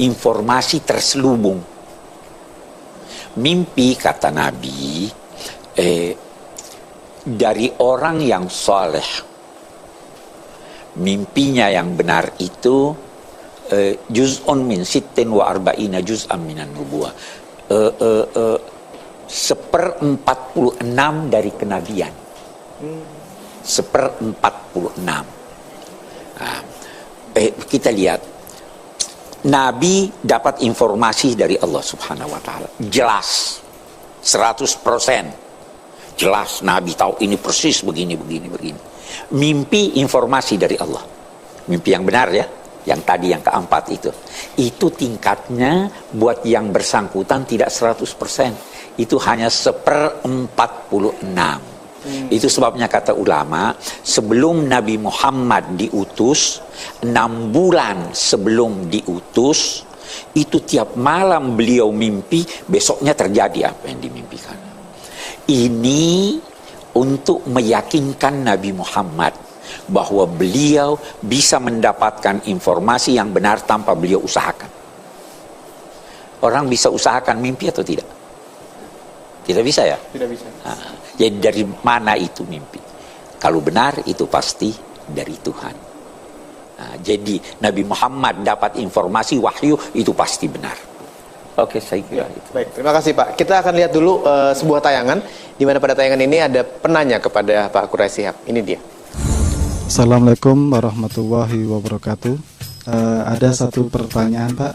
informasi terselubung. Mimpi, kata Nabi, dari orang yang soleh, mimpinya yang benar itu juz'un min sittin wa arba'ina juz'an minan nubuwah, 1/46 dari kenabian. 1/46. Nah, kita lihat, Nabi dapat informasi dari Allah Subhanahu wa Ta'ala, jelas 100%. Jelas Nabi tahu ini persis begini. Mimpi informasi dari Allah, mimpi yang benar ya, yang tadi yang keempat itu tingkatnya buat yang bersangkutan tidak 100%, itu hanya 1/46. Itu sebabnya kata ulama, sebelum Nabi Muhammad diutus, 6 bulan sebelum diutus, itu tiap malam beliau mimpi, besoknya terjadi apa yang dimimpikan. Ini untuk meyakinkan Nabi Muhammad bahwa beliau bisa mendapatkan informasi yang benar tanpa beliau usahakan. Orang bisa usahakan mimpi atau tidak? Tidak bisa ya? Tidak bisa. Nah, jadi dari mana itu mimpi? Kalau benar itu pasti dari Tuhan. Nah, jadi Nabi Muhammad dapat informasi wahyu itu pasti benar. Oke, saya kira itu. Baik, terima kasih Pak. Kita akan lihat dulu sebuah tayangan, di mana pada tayangan ini ada penanya kepada Pak Quraish Shihab. Ini dia. Assalamualaikum warahmatullahi wabarakatuh. Ada satu pertanyaan Pak,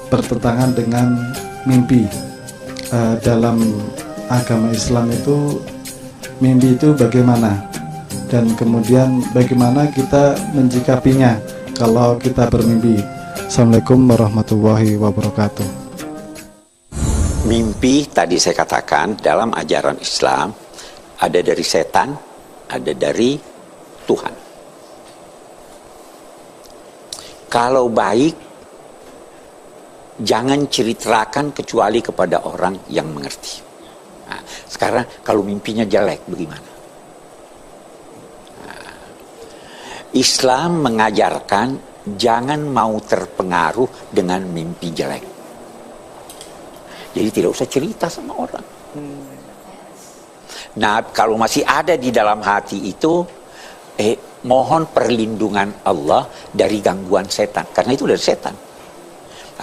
bertentangan dengan mimpi. Dalam agama Islam itu mimpi itu bagaimana, dan kemudian bagaimana kita menjikapinya kalau kita bermimpi. Assalamualaikum warahmatullahi wabarakatuh. Mimpi tadi saya katakan dalam ajaran Islam ada dari setan, ada dari Tuhan. Kalau baik, jangan ceritakan kecuali kepada orang yang mengerti. Nah, sekarang kalau mimpinya jelek bagaimana? Nah, Islam mengajarkan jangan mau terpengaruh dengan mimpi jelek. Jadi tidak usah cerita sama orang. Nah, kalau masih ada di dalam hati itu, mohon perlindungan Allah dari gangguan setan, karena itu dari setan.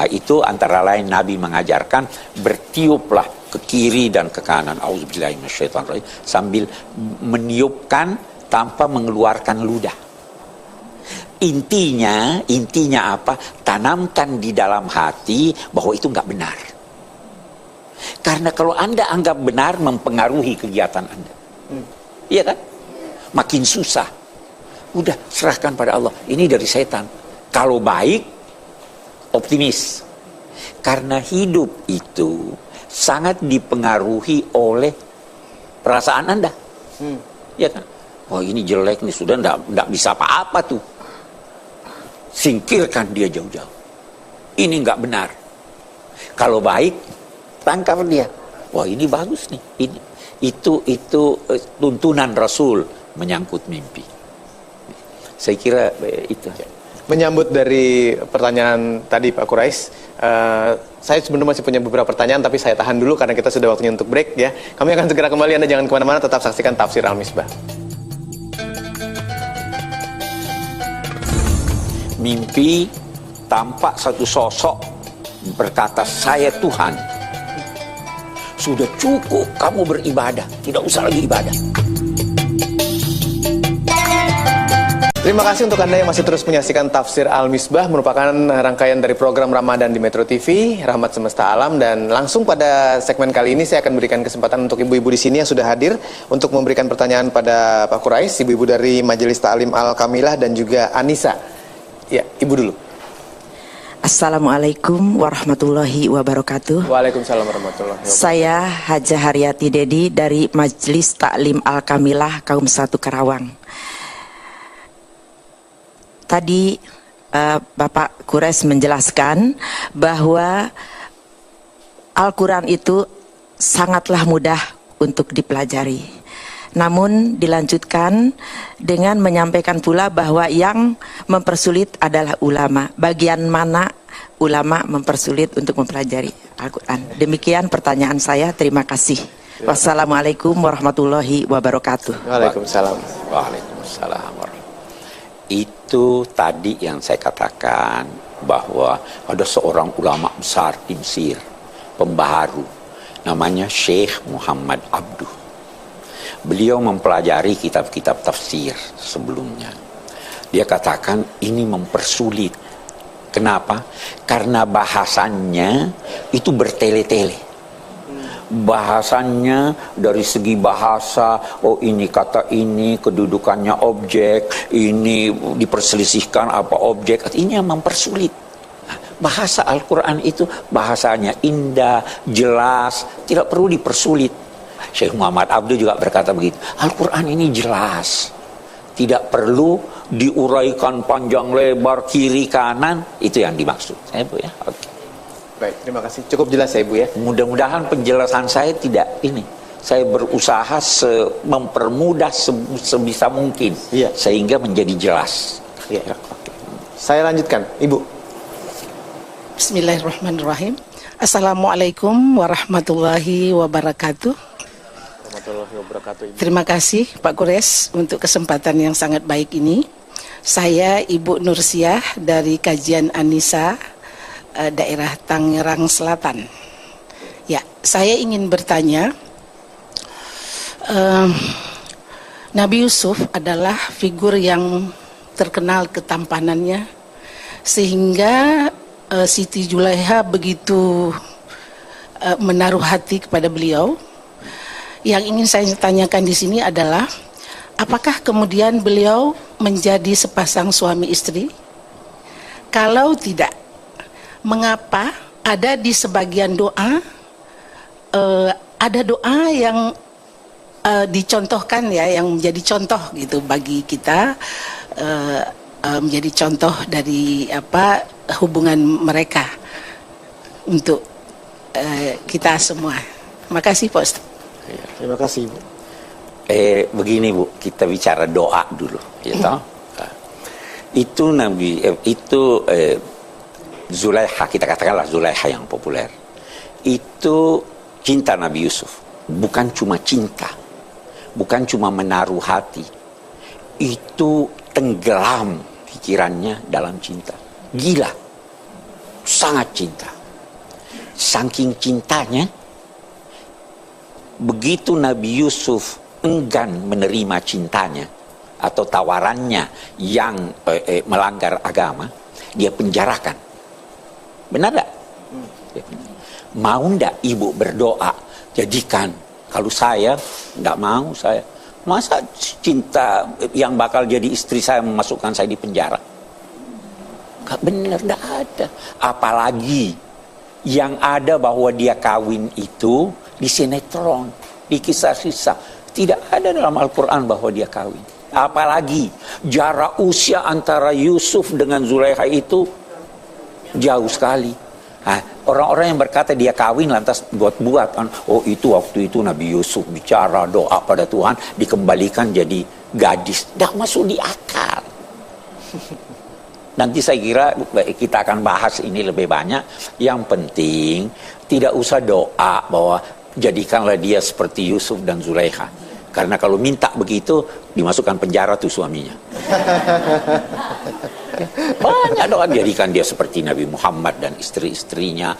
Nah, itu antara lain Nabi mengajarkan bertiuplah ke kiri dan ke kanan, auzubillahi minasyaitonirrajim, sambil meniupkan tanpa mengeluarkan ludah. Intinya apa? Tanamkan di dalam hati bahwa itu nggak benar. Karena kalau Anda anggap benar, mempengaruhi kegiatan Anda. Iya kan? Makin susah. Udah, serahkan pada Allah. Ini dari setan. Kalau baik, optimis. Karena hidup itu sangat dipengaruhi oleh perasaan Anda. Iya kan? Oh, ini jelek nih, sudah nggak bisa apa-apa tuh. Singkirkan dia jauh-jauh. Ini nggak benar. Kalau baik, tangkap dia. Wah, ini bagus nih. Itu tuntunan Rasul menyangkut mimpi. Saya kira itu. Menyambut dari pertanyaan tadi Pak Quraish, saya sebenarnya masih punya beberapa pertanyaan, tapi saya tahan dulu karena kita sudah waktunya untuk break ya. Kami akan segera kembali, Anda jangan kemana-mana, tetap saksikan Tafsir Al-Misbah. Mimpi tampak satu sosok berkata, saya Tuhan. Sudah cukup kamu beribadah, tidak usah lagi ibadah. Terima kasih untuk Anda yang masih terus menyaksikan Tafsir Al-Misbah, merupakan rangkaian dari program Ramadan di Metro TV, Rahmat Semesta Alam, dan langsung pada segmen kali ini saya akan berikan kesempatan untuk ibu-ibu di sini yang sudah hadir untuk memberikan pertanyaan pada Pak Quraish, ibu-ibu dari Majelis Ta'lim Al-Kamilah dan juga Anissa. Ya, ibu dulu. Assalamualaikum warahmatullahi wabarakatuh. Waalaikumsalam warahmatullahi wabarakatuh. Saya Hajah Haryati Dedi dari Majelis Ta'lim Al-Kamilah Kaum 1 Karawang. Tadi Bapak Quraish menjelaskan bahwa Al-Quran itu sangatlah mudah untuk dipelajari. Namun dilanjutkan dengan menyampaikan pula bahwa yang mempersulit adalah ulama. Bagian mana ulama mempersulit untuk mempelajari Al-Quran? Demikian pertanyaan saya. Terima kasih. Wassalamualaikum warahmatullahi wabarakatuh. Waalaikumsalam. Waalaikumsalam. Itu tadi yang saya katakan, bahwa ada seorang ulama besar di Mesir, pembaharu, namanya Syekh Muhammad Abduh. Beliau mempelajari kitab-kitab tafsir sebelumnya. Dia katakan ini mempersulit. Kenapa? Karena bahasannya itu bertele-tele. Bahasannya dari segi bahasa, oh ini kata ini, kedudukannya objek, ini diperselisihkan apa objek, ini yang mempersulit. Bahasa Al-Quran itu bahasanya indah, jelas, tidak perlu dipersulit. Syekh Muhammad Abduh juga berkata begitu. Al-Quran ini jelas, tidak perlu diuraikan panjang lebar kiri kanan. Itu yang dimaksud saya, Bu, ya. Oke. Baik, terima kasih. Cukup jelas ya, Ibu, ya. Mudah-mudahan penjelasan saya tidak ini. Saya berusaha mempermudah sebisa mungkin, Iya. sehingga menjadi jelas. Iya. Saya lanjutkan, Ibu. Bismillahirrahmanirrahim. Assalamualaikum warahmatullahi wabarakatuh. Warahmatullahi wabarakatuh, Ibu. Terima kasih Pak Kures untuk kesempatan yang sangat baik ini. Saya Ibu Nursiah dari Kajian Anisa, daerah Tangerang Selatan. Ya, saya ingin bertanya, Nabi Yusuf adalah figur yang terkenal ketampanannya, sehingga Siti Julaiha begitu menaruh hati kepada beliau. Yang ingin saya tanyakan di sini adalah, apakah kemudian beliau menjadi sepasang suami istri? Kalau tidak, mengapa ada di sebagian doa, ada doa yang dicontohkan, ya, yang menjadi contoh gitu bagi kita, menjadi contoh dari hubungan mereka untuk kita semua. Terima kasih, Pak Ustaz. Terima kasih, Ibu. Begini, Bu, kita bicara doa dulu, ya toh. Itu Zulaikha, kita katakanlah Zulaikha yang populer. Itu cinta Nabi Yusuf, bukan cuma cinta, bukan cuma menaruh hati. Itu tenggelam pikirannya dalam cinta. Gila, sangat cinta. Saking cintanya, begitu Nabi Yusuf enggan menerima cintanya atau tawarannya yang melanggar agama, dia penjarakan. Benar tak? Mau ndak Ibu berdoa, jadikan, kalau saya ndak mau, saya masa cinta yang bakal jadi istri saya memasukkan saya di penjara? Gak benar, ndak ada. Apalagi yang ada bahwa dia kawin itu di sinetron, di kisah-kisah. Tidak ada dalam Al-Quran bahwa dia kawin. Apalagi jarak usia antara Yusuf dengan Zulaikha itu jauh sekali. Orang-orang yang berkata dia kawin lantas buat-buat, oh itu waktu itu Nabi Yusuf bicara doa pada Tuhan dikembalikan jadi gadis. Dah masuk di akal. Nanti saya kira kita akan bahas ini lebih banyak. Yang penting tidak usah doa bahwa jadikanlah dia seperti Yusuf dan Zulaikha. Karena kalau minta begitu dimasukkan penjara tuh suaminya. Banyak doa, jadikan dia seperti Nabi Muhammad dan istri-istrinya,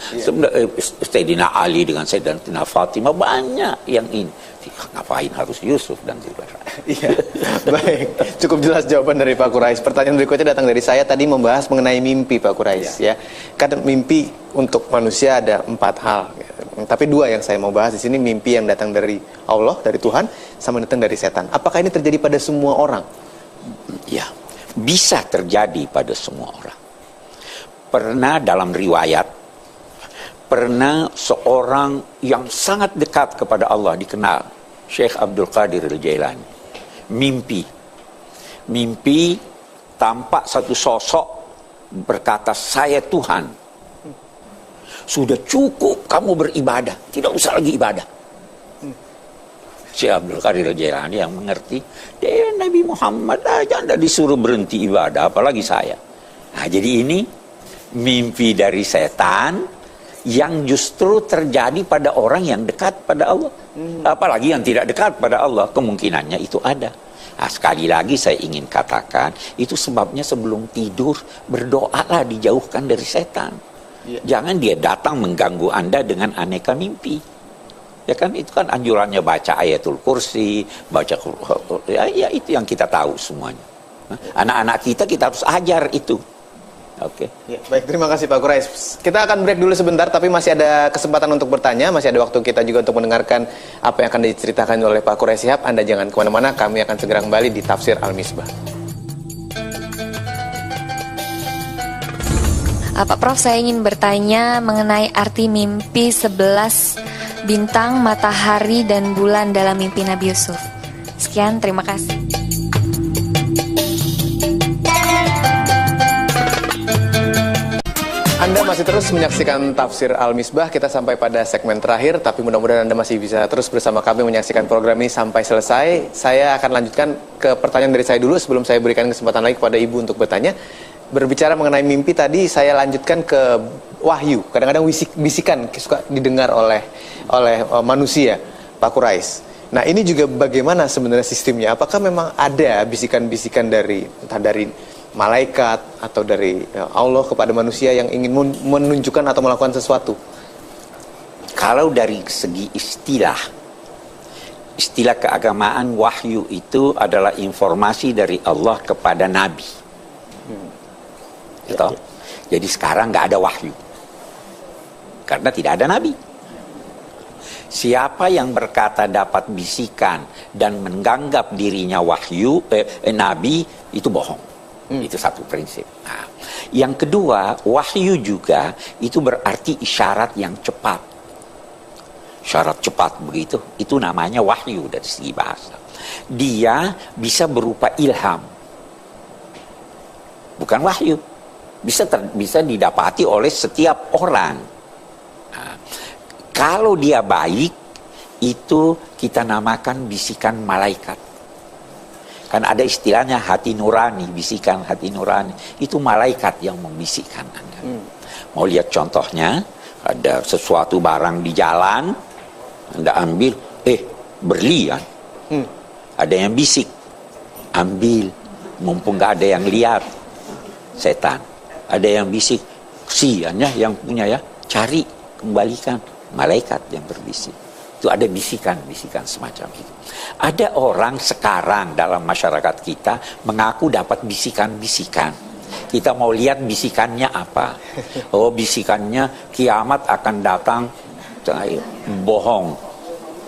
Sayyidina Ali dengan Sayyidina Fatimah, banyak yang ini. Ngapain harus Yusuf dan Zulaikha? Iya, baik. Cukup jelas jawaban dari Pak Kurais. Pertanyaan berikutnya datang dari saya, tadi membahas mengenai mimpi, Pak Kurais. Ya, kan mimpi untuk manusia ada 4 hal. Tapi 2 yang saya mau bahas di sini, mimpi yang datang dari Allah, dari Tuhan, sama datang dari setan. Apakah ini terjadi pada semua orang? Ya, bisa terjadi pada semua orang. Pernah dalam riwayat, pernah seorang yang sangat dekat kepada Allah dikenal, Syekh Abdul Qadir Al-Jailani, mimpi tampak satu sosok berkata, saya Tuhan, sudah cukup kamu beribadah, tidak usah lagi ibadah. Syekh Abdul Qadir Jailani yang mengerti. Dia Nabi Muhammad aja Anda disuruh berhenti ibadah, apalagi saya. Nah, jadi ini mimpi dari setan yang justru terjadi pada orang yang dekat pada Allah. Apalagi yang tidak dekat pada Allah, kemungkinannya itu ada. Nah, sekali lagi saya ingin katakan, itu sebabnya sebelum tidur berdoalah dijauhkan dari setan. Jangan dia datang mengganggu Anda dengan aneka mimpi. Ya kan, itu kan anjurannya baca ayatul kursi, baca ya itu yang kita tahu semuanya. Anak-anak kita harus ajar itu. Oke. Ya, baik, terima kasih Pak Quraish. Kita akan break dulu sebentar, tapi masih ada kesempatan untuk bertanya, masih ada waktu kita juga untuk mendengarkan apa yang akan diceritakan oleh Pak Quraish Shihab. Anda jangan kemana-mana, kami akan segera kembali di Tafsir Al-Misbah. Pak Prof, saya ingin bertanya mengenai arti mimpi 11 bintang, matahari, dan bulan dalam mimpi Nabi Yusuf. Sekian, terima kasih. Anda masih terus menyaksikan Tafsir Al-Misbah. Kita sampai pada segmen terakhir, tapi mudah-mudahan Anda masih bisa terus bersama kami menyaksikan program ini sampai selesai. Saya akan lanjutkan ke pertanyaan dari saya dulu sebelum saya berikan kesempatan lagi kepada Ibu untuk bertanya. Berbicara mengenai mimpi tadi, saya lanjutkan ke wahyu. Kadang-kadang bisikan suka didengar oleh manusia, Pak Quraish. Nah, ini juga bagaimana sebenarnya sistemnya? Apakah memang ada bisikan-bisikan dari entah dari malaikat atau dari Allah kepada manusia yang ingin menunjukkan atau melakukan sesuatu? Kalau dari segi istilah keagamaan, wahyu itu adalah informasi dari Allah kepada Nabi. Gitu? Jadi sekarang nggak ada wahyu karena tidak ada Nabi. Siapa yang berkata dapat bisikan dan menganggap dirinya wahyu Nabi, itu bohong. Itu satu prinsip. Nah, yang kedua, wahyu juga itu berarti isyarat yang cepat. Isyarat cepat begitu, itu namanya wahyu dari segi bahasa. Dia bisa berupa ilham, bukan wahyu. Bisa didapati oleh setiap orang. Nah, kalau dia baik, itu kita namakan bisikan malaikat. Kan ada istilahnya hati nurani, bisikan hati nurani. Itu malaikat yang membisikkan Anda. Mau lihat contohnya, ada sesuatu barang di jalan, Anda ambil, berlian. Ada yang bisik, ambil, mumpung gak ada yang lihat. Setan. Ada yang bisik, kesiannya yang punya ya, cari, kembalikan. Malaikat yang berbisik. Itu ada bisikan-bisikan semacam itu. Ada orang sekarang dalam masyarakat kita mengaku dapat bisikan-bisikan. Kita mau lihat bisikannya apa. Oh, bisikannya kiamat akan datang. Bohong.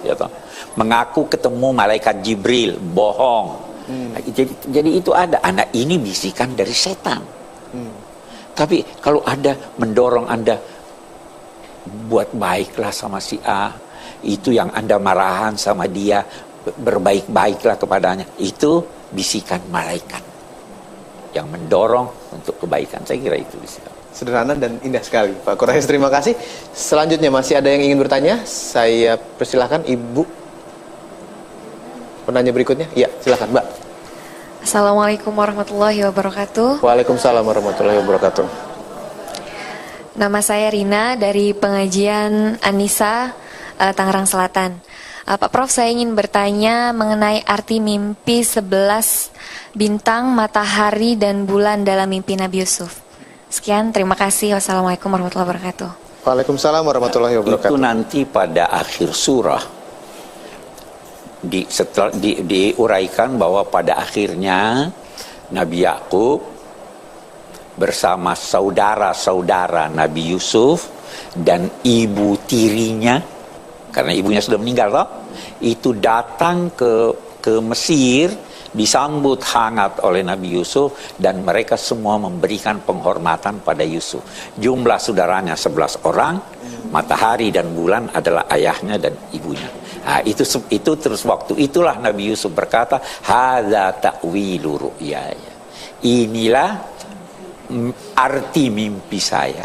Ya, mengaku ketemu malaikat Jibril. Bohong. Jadi itu ada. Anak ini bisikan dari setan. Tapi kalau ada mendorong Anda buat baiklah sama si A, itu yang Anda marahan sama dia, berbaik-baiklah kepadanya, itu bisikan malaikat yang mendorong untuk kebaikan. Saya kira itu bisikan. Sederhana dan indah sekali, Pak Quraish. Terima kasih. Selanjutnya masih ada yang ingin bertanya? Saya persilahkan Ibu. Penanya berikutnya? Ya, silakan Mbak. Assalamualaikum warahmatullahi wabarakatuh. Waalaikumsalam warahmatullahi wabarakatuh. Nama saya Rina dari pengajian Anissa, Tangerang Selatan. Pak Prof, saya ingin bertanya mengenai arti mimpi 11 bintang, matahari, dan bulan dalam mimpi Nabi Yusuf. Sekian, terima kasih. Wassalamualaikum warahmatullahi wabarakatuh. Waalaikumsalam warahmatullahi wabarakatuh. Itu nanti pada akhir surah diuraikan bahwa pada akhirnya Nabi Yakub bersama saudara-saudara Nabi Yusuf dan ibu tirinya, karena ibunya sudah meninggal toh, itu datang ke Mesir, disambut hangat oleh Nabi Yusuf, dan mereka semua memberikan penghormatan pada Yusuf. Jumlah saudaranya 11 orang, matahari dan bulan adalah ayahnya dan ibunya. Nah, itu terus waktu itulah Nabi Yusuf berkata, hadza ta'wilu ru'yaya. Inilah arti mimpi saya.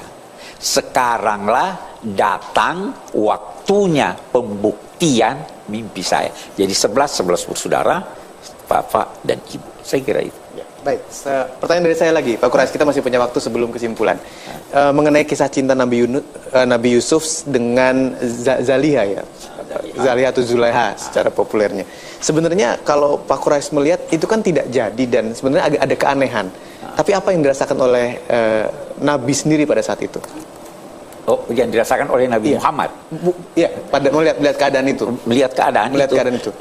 Sekaranglah datang waktunya pembuktian mimpi saya. Jadi 11 bersaudara, bapak dan ibu. Saya kira itu. Baik, pertanyaan dari saya lagi, Pak Quraish, kita masih punya waktu sebelum kesimpulan. Mengenai kisah cinta Nabi Yusuf dengan Zaliha ya, Zaliha atau Zulaiha secara populernya. Sebenarnya kalau Pak Quraish melihat itu kan tidak jadi dan sebenarnya agak ada keanehan. Tapi apa yang dirasakan oleh Nabi sendiri pada saat itu? Oh, yang dirasakan oleh Nabi Muhammad. Iya, pada melihat keadaan itu. Melihat keadaan itu.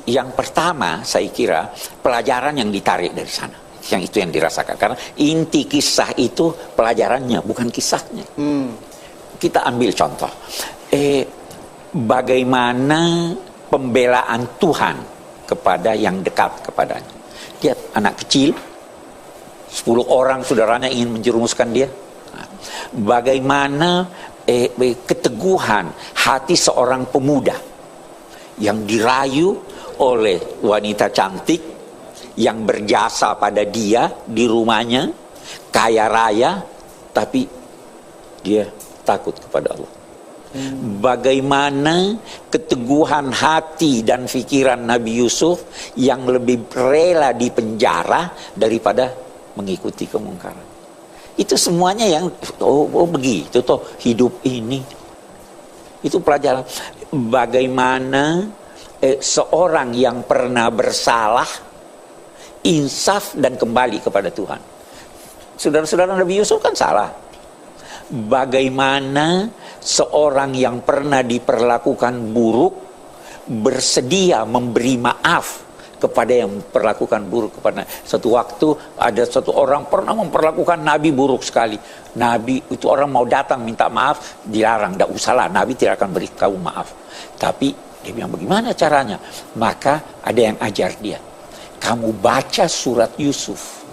Yang pertama saya kira pelajaran yang ditarik dari sana. Yang itu yang dirasakan. Karena inti kisah itu pelajarannya, bukan kisahnya. Kita ambil contoh. Bagaimana pembelaan Tuhan kepada yang dekat kepadanya. Lihat anak kecil, 10 orang saudaranya ingin menjerumuskan dia. Bagaimana keteguhan hati seorang pemuda yang dirayu oleh wanita cantik yang berjasa pada dia di rumahnya, kaya raya, tapi dia takut kepada Allah. Bagaimana keteguhan hati dan pikiran Nabi Yusuf yang lebih rela di penjara daripada mengikuti kemungkaran. Itu semuanya yang begitu toh hidup ini. Itu pelajaran bagaimana seorang yang pernah bersalah insaf dan kembali kepada Tuhan. Saudara-saudara Nabi Yusuf kan salah. Bagaimana seorang yang pernah diperlakukan buruk bersedia memberi maaf kepada yang memperlakukan buruk kepada. Satu waktu ada satu orang pernah memperlakukan Nabi buruk sekali. Nabi itu orang mau datang minta maaf, dilarang, tidak usahlah, Nabi tidak akan beri kamu maaf. Tapi dia bilang bagaimana caranya? Maka ada yang ajar dia. Kamu baca surat Yusuf.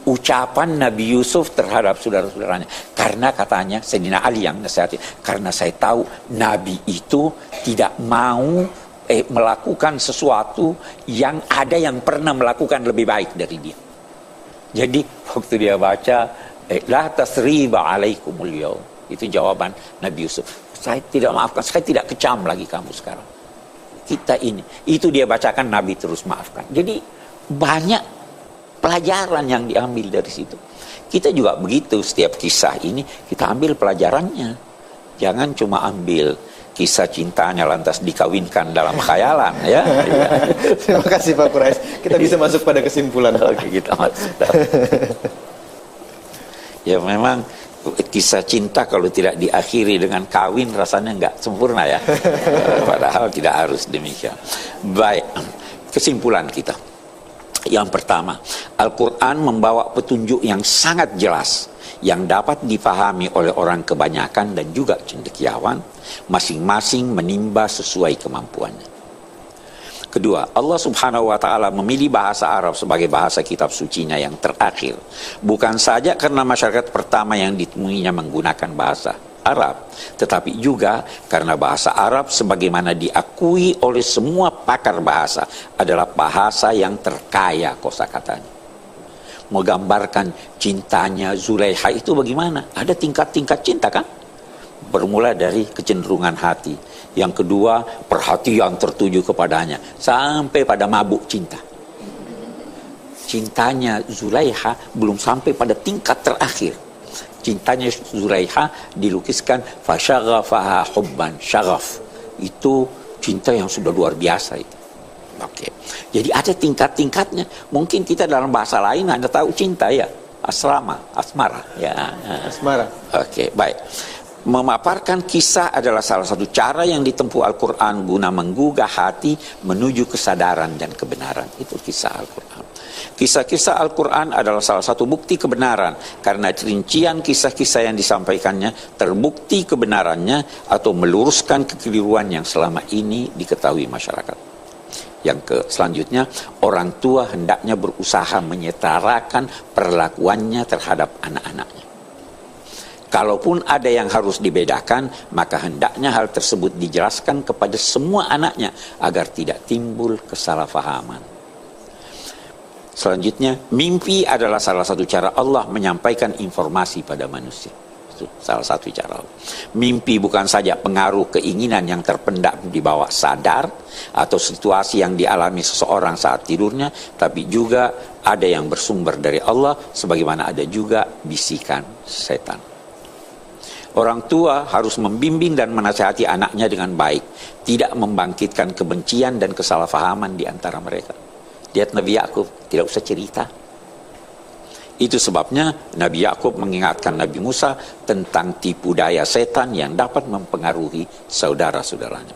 Ucapan Nabi Yusuf terhadap saudara-saudaranya. Karena katanya Sayyidina Ali yang nasihati. Karena saya tahu Nabi itu tidak mau melakukan sesuatu yang ada yang pernah melakukan lebih baik dari dia. Jadi waktu dia baca la tasriba alaikumul yaum, itu jawaban Nabi Yusuf. Saya tidak maafkan, saya tidak kecam lagi kamu sekarang. Kita ini, itu dia bacakan, Nabi terus maafkan. Jadi banyak pelajaran yang diambil dari situ. Kita juga begitu, setiap kisah ini kita ambil pelajarannya. Jangan cuma ambil kisah cintanya lantas dikawinkan dalam khayalan ya. Terima kasih Pak Quraish. Kita bisa masuk pada kesimpulan. Oke, kita masuk. Ya memang kisah cinta kalau tidak diakhiri dengan kawin rasanya nggak sempurna ya. Padahal tidak harus demikian. Baik, kesimpulan kita. Yang pertama, Al-Quran membawa petunjuk yang sangat jelas yang dapat dipahami oleh orang kebanyakan dan juga cendekiawan, masing-masing menimba sesuai kemampuannya. Kedua, Allah Subhanahu wa Ta'ala memilih bahasa Arab sebagai bahasa kitab sucinya yang terakhir, bukan saja karena masyarakat pertama yang ditemuinya menggunakan bahasa Arab, tetapi juga karena bahasa Arab sebagaimana diakui oleh semua pakar bahasa adalah bahasa yang terkaya kosakatanya. Menggambarkan cintanya Zulaiha itu bagaimana? Ada tingkat-tingkat cinta kan? Bermula dari kecenderungan hati. Yang kedua, perhatian tertuju kepadanya. Sampai pada mabuk cinta. Cintanya Zulaiha belum sampai pada tingkat terakhir. Cintanya Zulaiha dilukiskan fasyaghafaha hubban syagaf. Itu cinta yang sudah luar biasa itu. Oke. Jadi ada tingkat-tingkatnya. Mungkin kita dalam bahasa lain Anda tahu cinta ya, asmara ya. Asmara. Oke, baik. Memaparkan kisah adalah salah satu cara yang ditempuh Al-Quran guna menggugah hati menuju kesadaran dan kebenaran. Itu kisah Al-Quran. Kisah-kisah Al-Quran adalah salah satu bukti kebenaran karena rincian kisah-kisah yang disampaikannya terbukti kebenarannya atau meluruskan kekeliruan yang selama ini diketahui masyarakat. Yang selanjutnya, orang tua hendaknya berusaha menyetarakan perlakuannya terhadap anak-anaknya. Kalaupun ada yang harus dibedakan, maka hendaknya hal tersebut dijelaskan kepada semua anaknya agar tidak timbul kesalahpahaman. Selanjutnya, mimpi adalah salah satu cara Allah menyampaikan informasi pada manusia. Itu salah satu cara. Mimpi bukan saja pengaruh keinginan yang terpendam di bawah sadar atau situasi yang dialami seseorang saat tidurnya, tapi juga ada yang bersumber dari Allah, sebagaimana ada juga bisikan setan. Orang tua harus membimbing dan menasihati anaknya dengan baik, tidak membangkitkan kebencian dan kesalahpahaman di antara mereka. Lihat Nabi Yakub, tidak usah cerita. Itu sebabnya Nabi Yakub mengingatkan Nabi Musa tentang tipu daya setan yang dapat mempengaruhi saudara-saudaranya.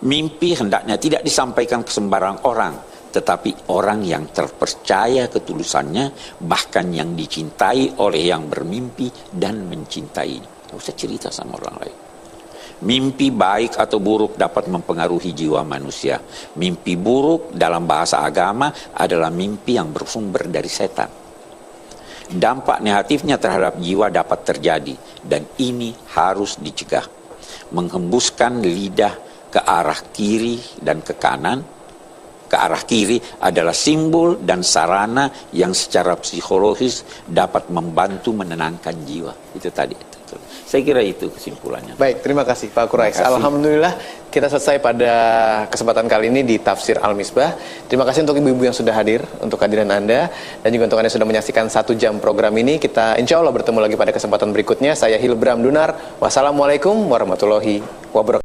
Mimpi hendaknya tidak disampaikan ke sembarang orang, tetapi orang yang terpercaya ketulusannya, bahkan yang dicintai oleh yang bermimpi dan mencintainya. Tidak usah cerita sama orang lain. Mimpi baik atau buruk dapat mempengaruhi jiwa manusia. Mimpi buruk dalam bahasa agama adalah mimpi yang bersumber dari setan. Dampak negatifnya terhadap jiwa dapat terjadi, dan ini harus dicegah. Menghembuskan lidah ke arah kiri dan ke kanan. Ke arah kiri adalah simbol dan sarana yang secara psikologis dapat membantu menenangkan jiwa. Itu tadi. Saya kira itu kesimpulannya. Baik, terima kasih Pak Quraish. Alhamdulillah kita selesai pada kesempatan kali ini di Tafsir Al-Misbah. Terima kasih untuk ibu-ibu yang sudah hadir, untuk kehadiran Anda, dan juga untuk Anda yang sudah menyaksikan 1 jam program ini. Kita insya Allah bertemu lagi pada kesempatan berikutnya. Saya Hilbram Dunar. Wassalamualaikum warahmatullahi wabarakatuh.